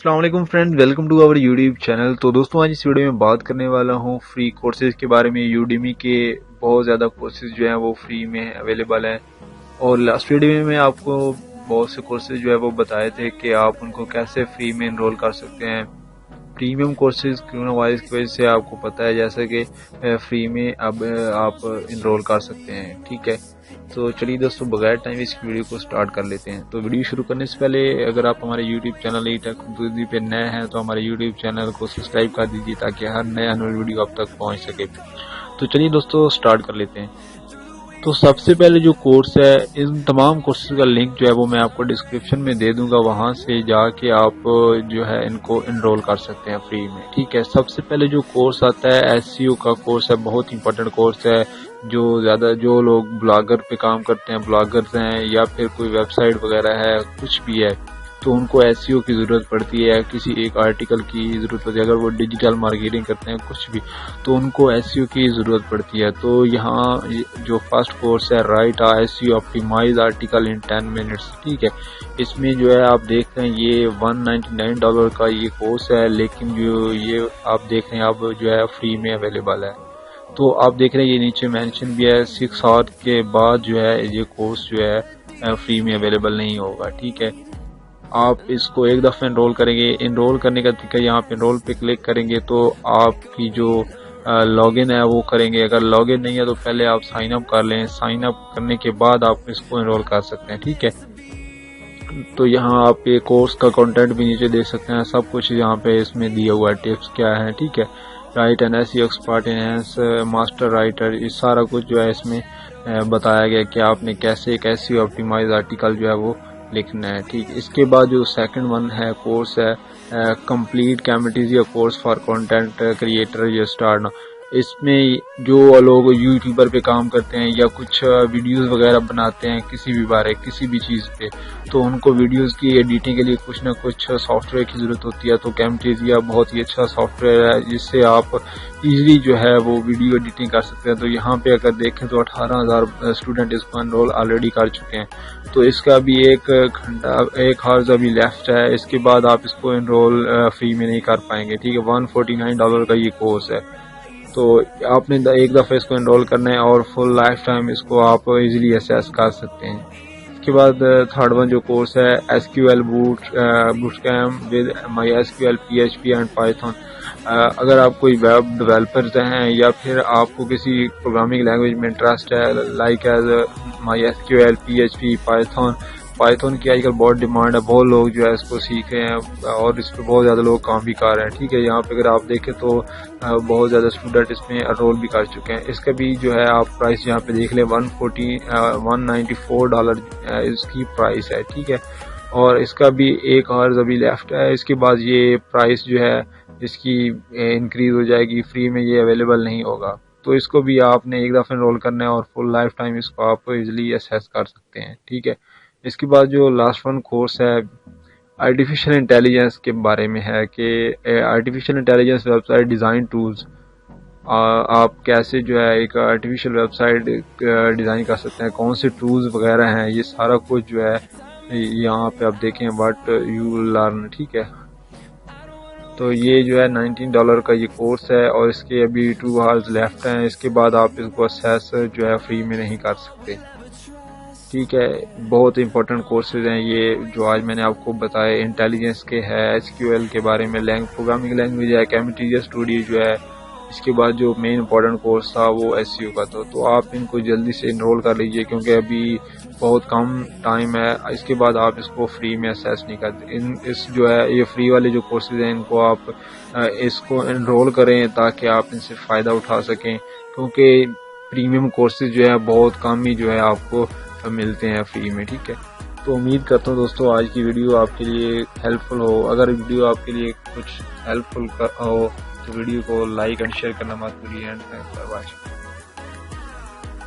अस्सलाम वालेकुम friend, welcome to our YouTube channel. तो दोस्तों आज इस वीडियो में बात करने वाला हूँ फ्री कोर्सेज के बारे में। यूडेमी के बहुत ज़्यादा कोर्सेज जो हैं वो फ्री में अवेलेबल हैं, और लास्ट वीडियो में आपको बहुत से कोर्सेज जो है वो बताए थे कि आप उनको कैसे फ्री में इनरोल कर सकते हैं। प्रीमियम कोर्सेज कोरोना वायरस की वजह से आपको पता है जैसे कि फ्री में अब आप इनरोल कर सकते हैं, ठीक है। तो चलिए दोस्तों बगैर टाइम इस वीडियो को स्टार्ट कर लेते हैं। तो वीडियो शुरू करने से पहले अगर आप हमारे यूट्यूब चैनल टेक पे नए हैं तो हमारे यूट्यूब चैनल को सब्सक्राइब कर दीजिए ताकि हर नया वीडियो आप तक पहुंच सके। तो चलिए दोस्तों स्टार्ट कर लेते हैं। तो सबसे पहले जो कोर्स है, इन तमाम कोर्सेज का लिंक जो है वो मैं आपको डिस्क्रिप्शन में दे दूंगा, वहां से जाके आप जो है इनको इनरोल कर सकते हैं फ्री में, ठीक है। सबसे पहले जो कोर्स आता है एसईओ का कोर्स है, बहुत इंपॉर्टेंट कोर्स है। जो लोग ब्लॉगर पे काम करते हैं, ब्लॉगर्स हैं या फिर कोई वेबसाइट वगैरह है, कुछ भी है, तो उनको एसईओ की ज़रूरत पड़ती है, किसी एक आर्टिकल की ज़रूरत पड़ती है। अगर वो डिजिटल मार्केटिंग करते हैं कुछ भी, तो उनको एसईओ की ज़रूरत पड़ती है। तो यहाँ जो फर्स्ट कोर्स है right SEO optimise article in 10 minutes, ठीक है। इसमें जो है आप देख रहे हैं ये $199 का ये कोर्स है, लेकिन जो ये आप देख रहे हैं अब जो है फ्री में अवेलेबल है। तो आप देख रहे हैं ये नीचे मेंशन भी है 6 आवर के बाद जो है ये कोर्स जो है फ्री में अवेलेबल नहीं होगा, ठीक है। आप इसको एक दफ़ा एनरोल करेंगे। एनरोल करने का तरीका यहाँ पे एनरोल पे क्लिक करेंगे तो आपकी जो लॉगिन है वो करेंगे। अगर लॉगिन नहीं है तो पहले आप साइन अप कर लें। साइन अप करने के बाद आप इसको एनरोल कर सकते हैं, ठीक है। तो यहाँ आप ये कोर्स का कंटेंट भी नीचे देख सकते हैं, सब कुछ यहाँ पे इसमें दिया हुआ है, टिप्स क्या है, ठीक है। Right and SEO expert enhance master writer, ये सारा कुछ जो है इसमें बताया गया कि आपने कैसे एक एसईओ ऑप्टिमाइज आर्टिकल जो है वो लिखना है, ठीक। इसके बाद जो सेकंड वन है कोर्स है कंप्लीट कैमेटीजिया कोर्स फॉर कंटेंट क्रिएटर ये स्टार्ट। इसमें जो लोग यूट्यूबर पे काम करते हैं या कुछ वीडियोस वगैरह बनाते हैं किसी भी बारे किसी भी चीज़ पे, तो उनको वीडियोस की एडिटिंग के लिए कुछ ना कुछ सॉफ्टवेयर की ज़रूरत होती है। तो कैमटेजिया बहुत ही अच्छा सॉफ्टवेयर है जिससे आप इजीली जो है वो वीडियो एडिटिंग कर सकते हैं। तो यहाँ पे अगर देखें तो 18,000 स्टूडेंट इसको एनरोल ऑलरेडी कर चुके हैं। तो इसका भी एक हार्स अभी लेफ्ट है, इसके बाद आप इसको एनरोल फ्री में नहीं कर पाएंगे, ठीक है। $149 का ये कोर्स है। तो आपने एक दफ़ा इसको एनरोल करना है और फुल लाइफ टाइम इसको आप इजीली असेस कर सकते हैं। इसके बाद थर्ड वन जो कोर्स है SQL bootcamp with MySQL PHP and Python. अगर आप कोई वेब डेवलपर्स हैं या फिर आपको किसी प्रोग्रामिंग लैंग्वेज में इंटरेस्ट है like as MySQL PHP Python की आजकल बहुत डिमांड है, बहुत लोग जो है इसको सीख रहे हैं और इस पर बहुत ज़्यादा लोग काम भी कर रहे हैं, ठीक है। यहाँ पे अगर आप देखें तो बहुत ज़्यादा स्टूडेंट इसमें एनरोल भी कर चुके हैं। इसका भी जो है आप प्राइस यहाँ पे देख लें $194 इसकी प्राइस है, ठीक है। और इसका भी एक आवर्स अभी लेफ्ट है, इसके बाद ये प्राइस जो है इसकी इंक्रीज हो जाएगी, फ्री में ये अवेलेबल नहीं होगा। तो इसको भी आपने एक दफ़ा एनरोल करना है और फुल लाइफ टाइम इसको आप इजीली असेस कर सकते हैं, ठीक है। इसके बाद जो लास्ट वन कोर्स है आर्टिफिशियल इंटेलिजेंस के बारे में है कि artificial intelligence website design tools, आप कैसे जो है एक आर्टिफिशियल वेबसाइट डिज़ाइन कर सकते हैं, कौन से टूल्स वगैरह हैं, ये सारा कुछ जो है यहाँ पे आप देखें व्हाट यू लर्न, ठीक है। तो ये जो है $19 का ये कोर्स है और इसके अभी 2 आवर्स लेफ्ट हैं। इसके बाद आप इसको असेस जो है फ्री में नहीं कर सकते, ठीक है। बहुत इंपॉर्टेंट कोर्सेज हैं ये जो आज मैंने आपको बताए। इंटेलिजेंस के है, एसक्यूएल के बारे में, प्रोग्रामिंग लैंग्वेज है, कैमेटीजिया स्टूडियो जो है। इसके बाद जो मेन इंपॉर्टेंट कोर्स था वो एसईओ का था। तो आप इनको जल्दी से इनरोल कर लीजिए क्योंकि अभी बहुत कम टाइम है। इसके बाद आप इसको फ्री में असेस नहीं करते। इस जो है ये फ्री वाले जो कोर्सेज हैं इनको आप इसको इनरोल करें ताकि आप इनसे फ़ायदा उठा सकें, क्योंकि प्रीमियम कोर्सेज जो है बहुत कम ही जो है आपको मिलते हैं फ्री में, ठीक है। तो उम्मीद करता हूँ दोस्तों आज की वीडियो आपके लिए हेल्पफुल हो। अगर वीडियो आपके लिए कुछ हेल्पफुल हो तो वीडियो को लाइक एंड शेयर करना मत भूलिए। And thanks for watching.